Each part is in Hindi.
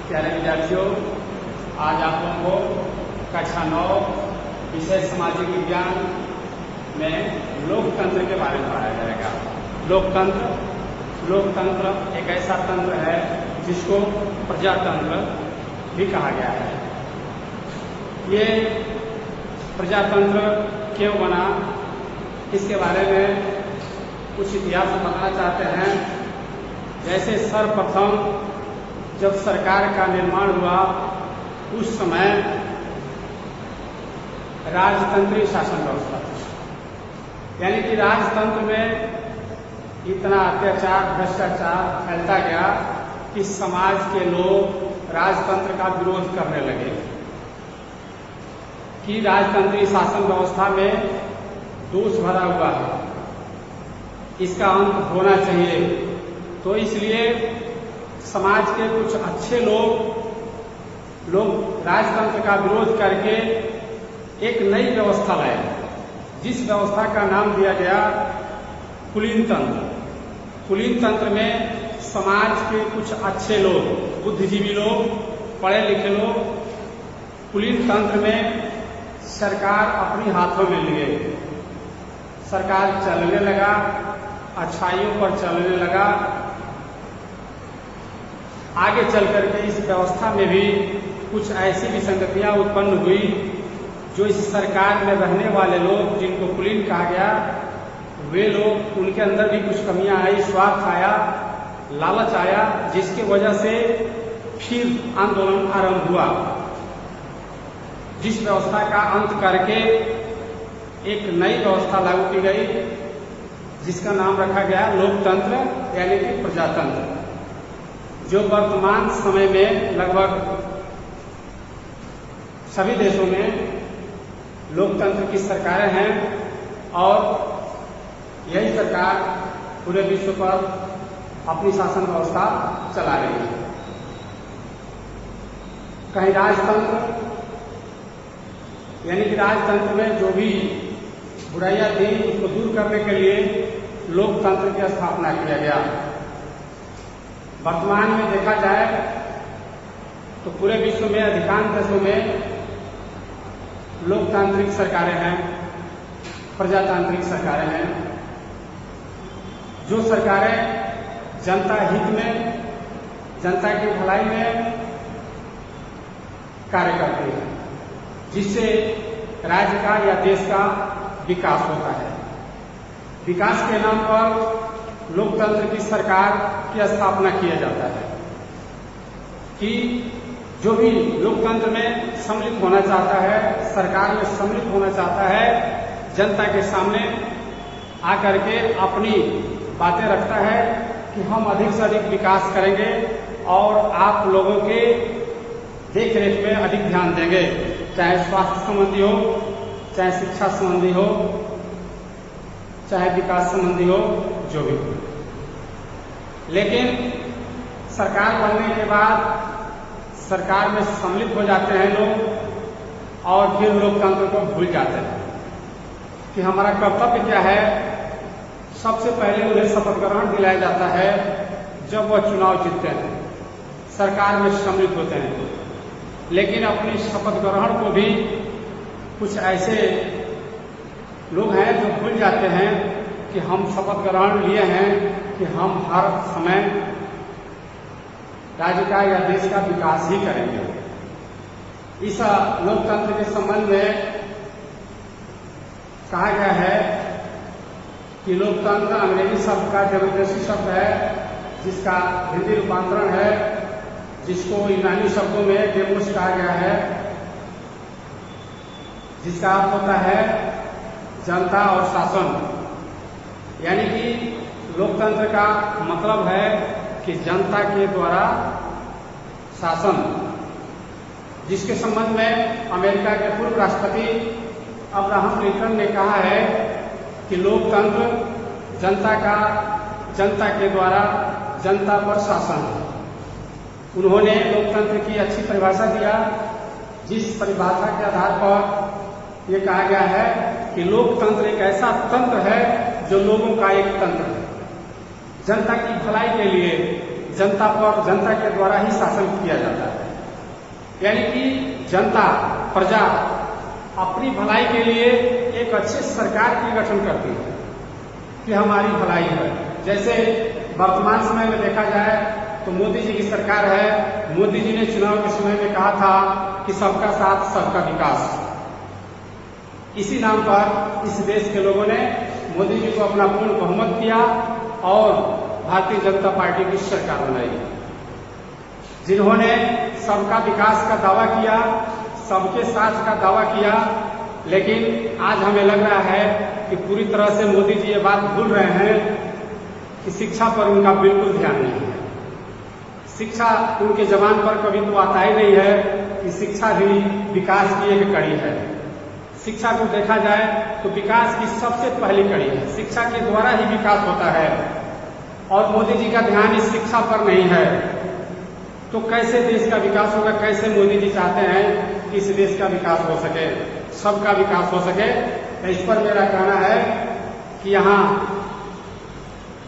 प्यारे विद्यार्थियों, आज आप लोगों को कक्षा 9 विषय सामाजिक विज्ञान में लोकतंत्र के बारे में पढ़ाया जाएगा। लोकतंत्र एक ऐसा तंत्र है जिसको प्रजातंत्र भी कहा गया है। ये प्रजातंत्र क्यों बना, इसके बारे में कुछ इतिहास बताना चाहते हैं। जैसे सर्वप्रथम जब सरकार का निर्माण हुआ उस समय राजतंत्रीय शासन व्यवस्था थी, यानी कि राजतंत्र में इतना अत्याचार भ्रष्टाचार फैलता गया कि समाज के लोग राजतंत्र का विरोध करने लगे कि राजतंत्रीय शासन व्यवस्था में दोष भरा हुआ है, इसका अंत होना चाहिए। तो इसलिए समाज के कुछ अच्छे लोग राजतंत्र का विरोध करके एक नई व्यवस्था लाए, जिस व्यवस्था का नाम दिया गया कुलीन तंत्र। कुलीन तंत्र में समाज के कुछ अच्छे लोग, बुद्धिजीवी लोग, पढ़े लिखे लोग कुलीन तंत्र में सरकार अपने हाथों में लिए, सरकार चलने लगा, अच्छाइयों पर चलने लगा। आगे चल करके इस व्यवस्था में भी कुछ ऐसी विसंगतियां उत्पन्न हुई जो इस सरकार में रहने वाले लोग, जिनको कुलीन कहा गया, वे लोग, उनके अंदर भी कुछ कमियां आई, स्वार्थ आया, लालच आया, जिसकी वजह से फिर आंदोलन आरंभ हुआ, जिस व्यवस्था का अंत करके एक नई व्यवस्था लागू की गई जिसका नाम रखा गया लोकतंत्र यानी कि प्रजातंत्र, जो वर्तमान समय में लगभग सभी देशों में लोकतंत्र की सरकारें हैं और यही सरकार पूरे विश्व पर अपनी शासन व्यवस्था चला रही है। कहीं राजतंत्र यानी कि राजतंत्र में जो भी बुराइयां थी उसको दूर करने के लिए लोकतंत्र की स्थापना किया गया। वर्तमान में देखा जाए तो पूरे विश्व में अधिकांश देशों में लोकतांत्रिक सरकारें हैं, प्रजातांत्रिक सरकारें हैं। जो सरकारें जनता हित में, जनता की भलाई में कार्य करती हैं, जिससे राज्य का या देश का विकास होता है। विकास के नाम पर लोकतंत्र की सरकार की स्थापना किया जाता है कि जो भी लोकतंत्र में सम्मिलित होना चाहता है, सरकार में सम्मिलित होना चाहता है, जनता के सामने आकर के अपनी बातें रखता है कि हम अधिक से अधिक विकास करेंगे और आप लोगों के देख रेख में अधिक ध्यान देंगे, चाहे स्वास्थ्य संबंधी हो, चाहे शिक्षा संबंधी हो, चाहे विकास संबंधी हो, जो भी हो। लेकिन सरकार बनने के बाद सरकार में सम्मिलित हो जाते हैं लोग और फिर लोकतंत्र को भूल जाते हैं कि हमारा कर्तव्य क्या है। सबसे पहले उन्हें शपथ ग्रहण दिलाया जाता है जब वह चुनाव जीतते हैं, सरकार में सम्मिलित होते हैं। लेकिन अपनी शपथ ग्रहण को भी कुछ ऐसे लोग हैं जो भूल जाते हैं कि हम शपथ ग्रहण लिए हैं कि हम हर समय राज्य का या देश का विकास ही करेंगे। इस लोकतंत्र के संबंध में कहा गया है कि लोकतंत्र अंग्रेजी शब्द का डेमोक्रेसी शब्द है, जिसका हिंदी रूपांतरण है, जिसको यूनानी शब्दों में डेमोस कहा गया है, जिसका अर्थ होता है जनता और शासन। यानी कि लोकतंत्र का मतलब है कि जनता के द्वारा शासन, जिसके संबंध में अमेरिका के पूर्व राष्ट्रपति अब्राहम लिंकन ने कहा है कि लोकतंत्र जनता के द्वारा जनता पर शासन है। उन्होंने लोकतंत्र की अच्छी परिभाषा दिया, जिस परिभाषा के आधार पर यह कहा गया है कि लोकतंत्र एक ऐसा तंत्र है जो लोगों का एक तंत्र है। जनता की भलाई के लिए जनता पर जनता के द्वारा ही शासन किया जाता है। यानी कि जनता प्रजा अपनी भलाई के लिए एक अच्छे सरकार की गठन करती है कि हमारी भलाई है। जैसे वर्तमान समय में देखा जाए तो मोदी जी की सरकार है। मोदी जी ने चुनाव के समय में कहा था कि सबका साथ सबका विकास। इसी नाम पर इस देश के लोगों ने मोदी जी को अपना पूर्ण बहुमत दिया और भारतीय जनता पार्टी की सरकार बनाई, जिन्होंने सबका विकास का दावा किया, सबके साथ का दावा किया। लेकिन आज हमें लग रहा है कि पूरी तरह से मोदी जी ये बात भूल रहे हैं कि शिक्षा पर उनका बिल्कुल ध्यान नहीं है। शिक्षा उनके जबान पर कभी तो आता ही नहीं है कि शिक्षा भी विकास की एक कड़ी है। शिक्षा को देखा जाए तो विकास की सबसे पहली कड़ी है। शिक्षा के द्वारा ही विकास होता है और मोदी जी का ध्यान इस शिक्षा पर नहीं है। तो कैसे देश का विकास होगा? कैसे मोदी जी चाहते हैं कि इस देश का विकास हो सके, सबका विकास हो सके? इस पर मेरा कहना है कि यहाँ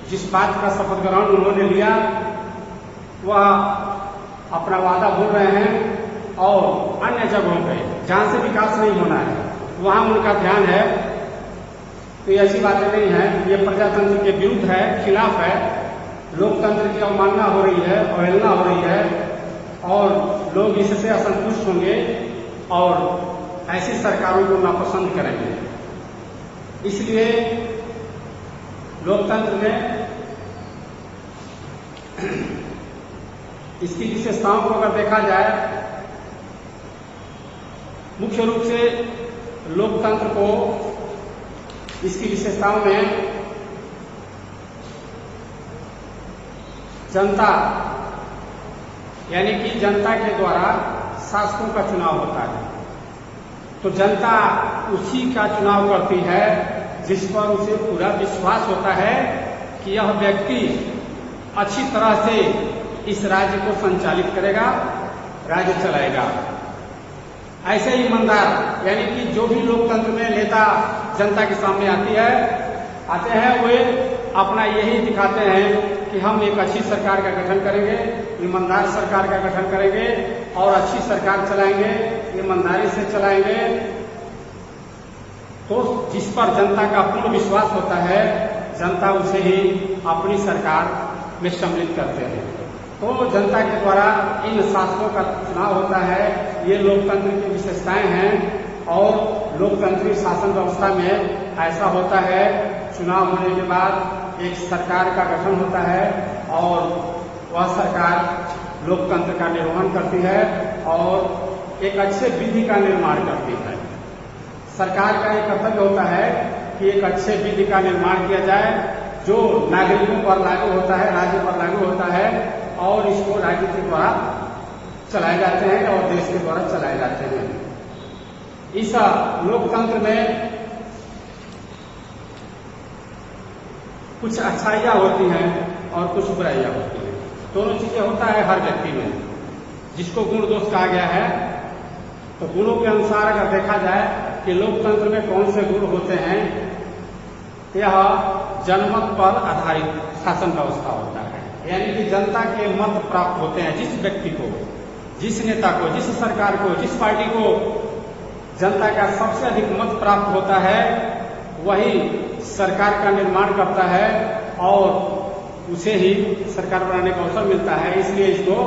जिस बात का शपथ ग्रहण उन्होंने लिया वह अपना वादा भूल रहे हैं और अन्य जगहों पे जहां से विकास नहीं होना है वहां उनका ध्यान है। तो ये ऐसी बातें नहीं है, ये प्रजातंत्र के विरुद्ध है, खिलाफ है। लोकतंत्र की अवमानना हो रही है, अवहेलना हो रही है और लोग इससे असंतुष्ट होंगे और ऐसी सरकारों को नापसंद करेंगे। इसलिए लोकतंत्र में इसकी विशेषताओं को अगर देखा जाए, मुख्य रूप से लोकतंत्र को इसकी विशेषताओं में जनता यानी कि जनता के द्वारा शासकों का चुनाव होता है। तो जनता उसी का चुनाव करती है जिस पर उसे पूरा विश्वास होता है कि यह व्यक्ति अच्छी तरह से इस राज्य को संचालित करेगा, राज्य चलाएगा। ऐसे ही ईमानदार यानी कि जो भी लोकतंत्र में नेता जनता के सामने आते हैं वे अपना यही दिखाते हैं कि हम एक अच्छी सरकार का गठन करेंगे, ईमानदार सरकार का गठन करेंगे और अच्छी सरकार चलाएंगे, ईमानदारी से चलाएंगे। तो जिस पर जनता का पूर्ण विश्वास होता है जनता उसे ही अपनी सरकार में सम्मिलित करते हैं। तो जनता के द्वारा इन शासकों का चुनाव होता है। ये लोकतंत्र की विशेषताएं हैं और लोकतंत्रीय शासन व्यवस्था में ऐसा होता है, चुनाव होने के बाद एक सरकार का गठन होता है और वह सरकार लोकतंत्र का निर्वहन करती है और एक अच्छे विधि का निर्माण करती है। सरकार का एक कर्तव्य होता है कि एक अच्छे विधि का निर्माण किया जाए जो नागरिकों पर लागू होता है, राज्य पर लागू होता है और इसको राज्य के द्वारा चलाए जाते हैं और देश के द्वारा चलाए जाते हैं। इस लोकतंत्र में कुछ अच्छाइयां होती हैं और कुछ बुराइयां होती हैं। दोनों चीजें होता है हर व्यक्ति में। जिसको गुण दोष कहा गया है तो गुणों के अनुसार अगर देखा जाए कि लोकतंत्र में कौन से गुण होते हैं, यह जनमत पर आधारित शासन व्यवस्था होता है। यानी कि जनता के मत प्राप्त होते हैं। जिस व्यक्ति को, जिस नेता को, जिस सरकार को, जिस पार्टी को जनता का सबसे अधिक मत प्राप्त होता है वही सरकार का निर्माण करता है और उसे ही सरकार बनाने का अवसर मिलता है। इसलिए इसको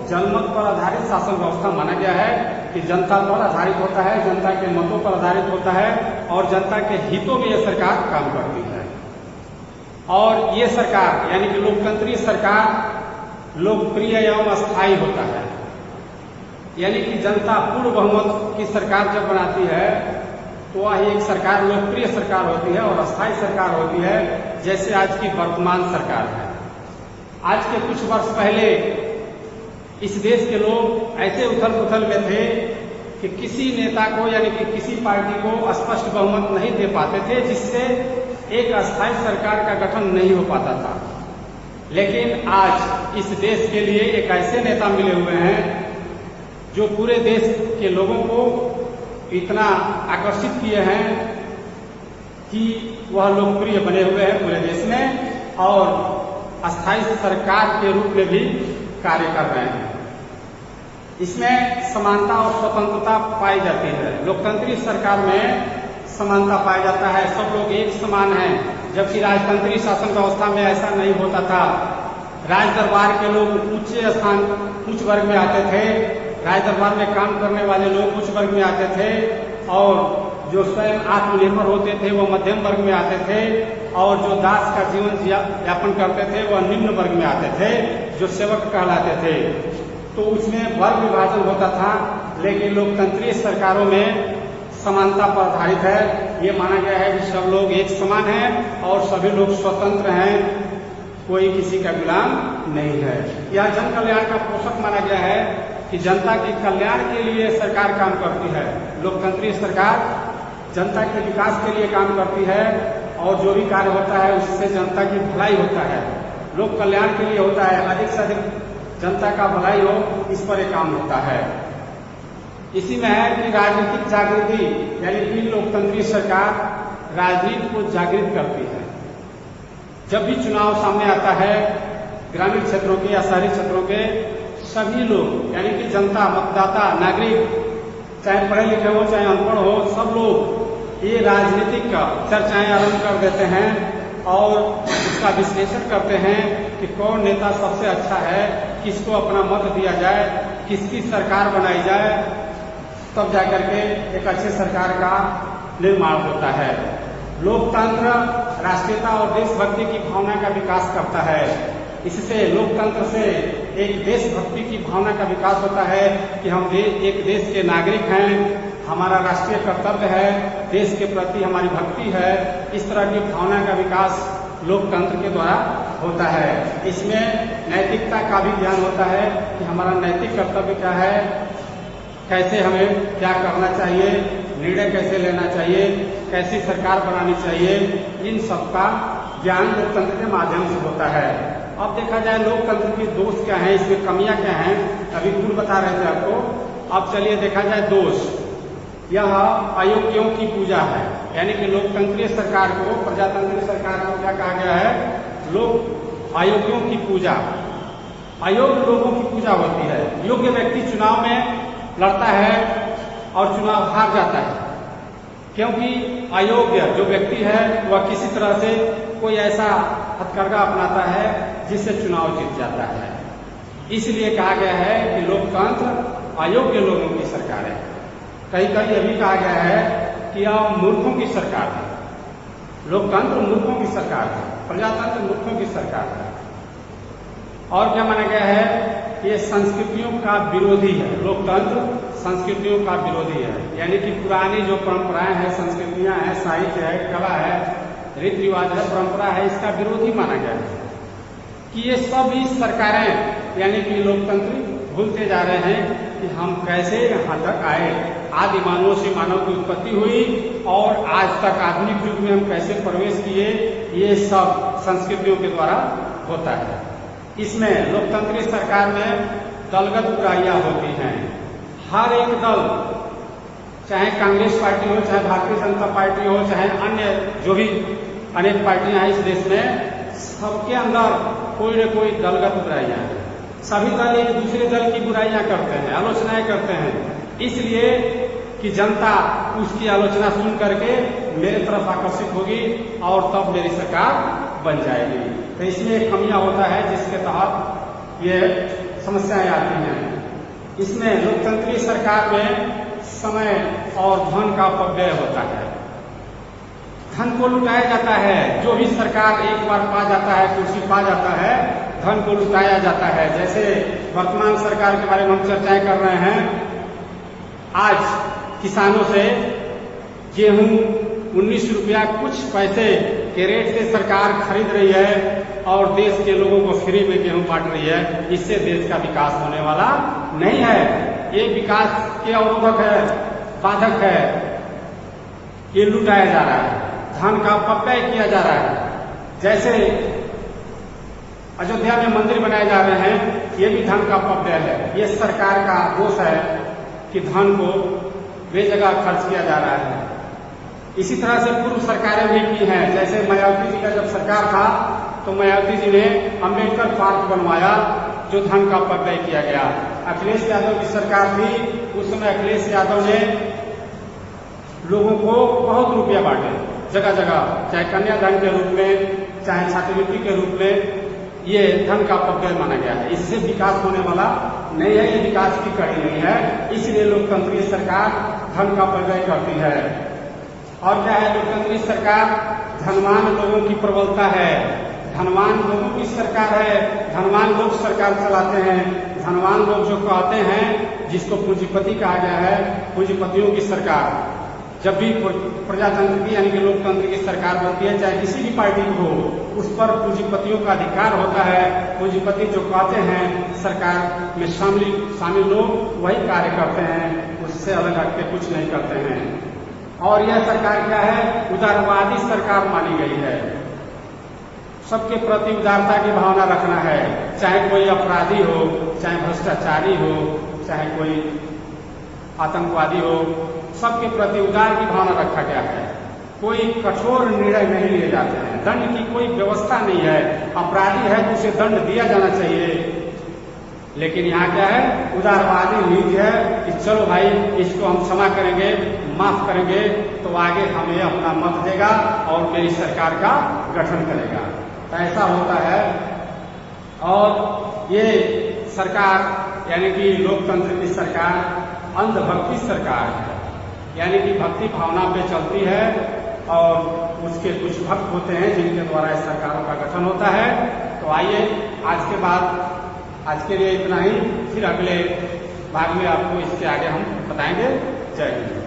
जनमत पर आधारित शासन व्यवस्था माना गया है कि जनता पर आधारित होता है, जनता के मतों पर आधारित होता है और जनता के हितों में यह सरकार काम करती है। और ये सरकार यानी कि लोकतंत्रीय सरकार लोकप्रिय एवं अस्थायी होता है। यानी कि जनता पूर्ण बहुमत की सरकार जब बनाती है तो वह एक सरकार लोकप्रिय सरकार होती है और अस्थायी सरकार होती है, जैसे आज की वर्तमान सरकार है। आज के कुछ वर्ष पहले इस देश के लोग ऐसे उथल पुथल में थे कि किसी नेता को यानी कि किसी पार्टी को स्पष्ट बहुमत नहीं दे पाते थे, जिससे एक अस्थायी सरकार का गठन नहीं हो पाता था। लेकिन आज इस देश के लिए एक ऐसे नेता मिले हुए हैं जो पूरे देश के लोगों को इतना आकर्षित किए हैं कि वह लोकप्रिय बने हुए हैं पूरे देश में और अस्थायी सरकार के रूप में भी कार्य कर रहे हैं। इसमें समानता और स्वतंत्रता पाई जाती है। लोकतंत्री सरकार में समानता पाया जाता है, सब लोग एक समान हैं, जबकि राजतंत्री शासन व्यवस्था में ऐसा नहीं होता था। राज दरबार के लोग उच्च वर्ग में आते थे, राज दरबार में काम करने वाले लोग उच्च वर्ग में आते थे, और जो स्वयं आत्मनिर्भर होते थे वो मध्यम वर्ग में आते थे, और जो दास का जीवन यापन करते थे वह निम्न वर्ग में आते थे, जो सेवक कहलाते थे। तो उसमें वर्ग विभाजन होता था, लेकिन लोकतंत्रीय सरकारों में समानता पर आधारित है। ये माना गया है कि सब लोग एक समान हैं और सभी लोग स्वतंत्र हैं, कोई किसी का गुलाम नहीं है। यह जन कल्याण का पोषक माना गया है कि जनता के कल्याण के लिए सरकार काम करती है। लोकतंत्रीय सरकार जनता के विकास के लिए काम करती है, और जो भी कार्य होता है उससे जनता की भलाई होता है, लोक कल्याण के लिए होता है, अधिक से अधिक जनता का भलाई हो, इस पर एक काम होता है। इसी में है कि राजनीतिक जागृति, यानी कि लोकतंत्रीय सरकार राजनीति को जागृत करती है। जब भी चुनाव सामने आता है, ग्रामीण क्षेत्रों के या शहरी क्षेत्रों के सभी लोग, यानी कि जनता, मतदाता, नागरिक, चाहे पढ़े लिखे हो चाहे अनपढ़ हो, सब लोग ये राजनीतिक चर्चाएं आरंभ कर देते हैं और उसका विश्लेषण करते हैं कि कौन नेता सबसे अच्छा है, किसको अपना मत दिया जाए, किसकी सरकार बनाई जाए, तब जाकर के एक अच्छी सरकार का निर्माण होता है। लोकतंत्र राष्ट्रीयता और देशभक्ति की भावना का विकास करता है। इससे लोकतंत्र से एक देशभक्ति की भावना का विकास होता है कि हम एक देश के नागरिक हैं, हमारा राष्ट्रीय कर्तव्य है, देश के प्रति हमारी भक्ति है। इस तरह की भावना का विकास लोकतंत्र के द्वारा होता है। इसमें नैतिकता का भी ज्ञान होता है कि हमारा नैतिक कर्तव्य क्या है, कैसे हमें क्या करना चाहिए, निर्णय कैसे लेना चाहिए, कैसी सरकार बनानी चाहिए, इन सब का ज्ञान लोकतंत्र के माध्यम से होता है। अब देखा जाए लोकतंत्र की दोष क्या है, इसमें कमियां क्या हैं, अभी गुण बता रहे थे आपको। अब चलिए देखा जाए दोष। यह अयोग्यों की पूजा है, यानी कि लोकतंत्रीय सरकार को, प्रजातंत्रीय सरकार को क्या कहा गया है, लोग अयोग्यों की पूजा, अयोग्य लोगों की पूजा होती है। योग्य व्यक्ति चुनाव में लड़ता है और चुनाव हार जाता है, क्योंकि अयोग्य जो व्यक्ति है वह किसी तरह से कोई ऐसा हथकंडा अपनाता है जिससे चुनाव जीत जाता है। इसलिए कहा गया है कि लोकतंत्र अयोग्य लोगों की सरकार है। कहीं कहीं अभी कहा गया है कि यह मूर्खों की सरकार है। लोकतंत्र मूर्खों की सरकार है, प्रजातंत्र मूर्खों की सरकार है। और क्या माना गया है कि ये संस्कृतियों का विरोधी है। लोकतंत्र संस्कृतियों का विरोधी है, यानी कि पुरानी जो परंपराएं हैं, संस्कृतियां हैं, साहित्य है, कला है, रीति रिवाज है, परंपरा है, इसका विरोधी माना गया है कि ये सभी सरकारें, यानी कि लोकतंत्र भूलते जा रहे हैं कि हम कैसे यहाँ तक आए। आदि मानवों से मानव की उत्पत्ति हुई और आज तक आधुनिक युग में हम कैसे प्रवेश किए, ये सब संस्कृतियों के द्वारा होता है। इसमें लोकतंत्रीय सरकार में दलगत बुराइयां होती हैं। हर एक दल, चाहे कांग्रेस पार्टी हो, चाहे भारतीय जनता पार्टी हो, चाहे अन्य जो भी अनेक पार्टियां हैं इस देश में, सबके अंदर कोई न कोई दलगत बुराइयां हैं। सभी दल एक दूसरे दल की बुराइयां करते हैं, आलोचनाएं करते हैं, इसलिए कि जनता उसकी आलोचना सुन करके मेरे तरफ आकर्षित होगी और तब मेरी सरकार बन जाएगी। तो इसमें कमियां होता है जिसके तहत ये समस्याएं आती हैं। इसमें लोकतंत्रीय सरकार में समय और धन का अपव्यय होता है, धन को लुटाया जाता है। जो भी सरकार एक बार पा जाता है, कुर्सी पा जाता है, धन को लुटाया जाता है। जैसे वर्तमान सरकार के बारे में हम चर्चाएं कर रहे हैं। आज किसानों से गेहूं 19 रुपया कुछ पैसे के रेट से सरकार खरीद रही है और देश के लोगों को फ्री में गेहूं बांट रही है। इससे देश का विकास होने वाला नहीं है। ये विकास के अवरोधक है, बाधक है। ये लुटाया जा रहा है, धन का अपव्यय किया जा रहा है। जैसे अयोध्या में मंदिर बनाए जा रहे हैं, ये भी धन का अपव्यय है। ये सरकार का दोष है कि धन को बेजगह खर्च किया जा रहा है। इसी तरह से पूर्व सरकारें भी की हैं। जैसे मायावती जी का जब सरकार था तो मायावती जी ने अम्बेडकर पार्क बनवाया, जो धन का अपव्यय किया गया। अखिलेश यादव की सरकार थी, उस समय अखिलेश यादव ने लोगों को बहुत रुपया बांटे जगह जगह, चाहे कन्यादान के रूप में, चाहे छात्रवृत्ति के रूप में। ये धन का अपव्यय माना गया है, इससे विकास होने वाला नहीं है, ये विकास की कड़ी नहीं है। इसलिए लोकतंत्रीय सरकार धन का अपव्यय करती है। और क्या है, लोकतंत्रीय सरकार धनवान लोगों की प्रबलता है, धनवान लोगों की सरकार है, धनवान लोग सरकार चलाते हैं। धनवान लोग जो कहते हैं, जिसको पूंजीपति कहा गया है, पूंजीपतियों की सरकार। जब भी प्रजातंत्र की यानी कि लोकतंत्र की सरकार बनती है, चाहे किसी भी पार्टी की हो, उस पर पूंजीपतियों का अधिकार होता है। पूंजीपति जो कहते हैं, सरकार में शामिल लोग वही कार्य करते हैं, उससे अलग हटके कुछ नहीं करते हैं। और यह सरकार क्या है, उदारवादी सरकार मानी गई है। सबके प्रति उदारता की भावना रखना है, चाहे कोई अपराधी हो, चाहे भ्रष्टाचारी हो, चाहे कोई आतंकवादी हो, सबके प्रति उदार की भावना रखा गया है। कोई कठोर निर्णय नहीं लिए जाते हैं, दंड की कोई व्यवस्था नहीं है। अपराधी है तो उसे दंड दिया जाना चाहिए, लेकिन यहाँ क्या है, उदारवादी नीति है कि चलो भाई इसको हम क्षमा करेंगे, माफ करेंगे, तो आगे हमें अपना मत देगा और मेरी सरकार का गठन करेगा। ऐसा होता है। और ये सरकार यानी कि लोकतंत्र की सरकार अंधभक्ति सरकार है, यानी कि भक्ति भावना पे चलती है और उसके कुछ भक्त होते हैं जिनके द्वारा इस सरकारों का गठन होता है। तो आइए आज के लिए इतना ही, फिर अगले भाग में आपको इसके आगे हम बताएंगे। जय हिंद।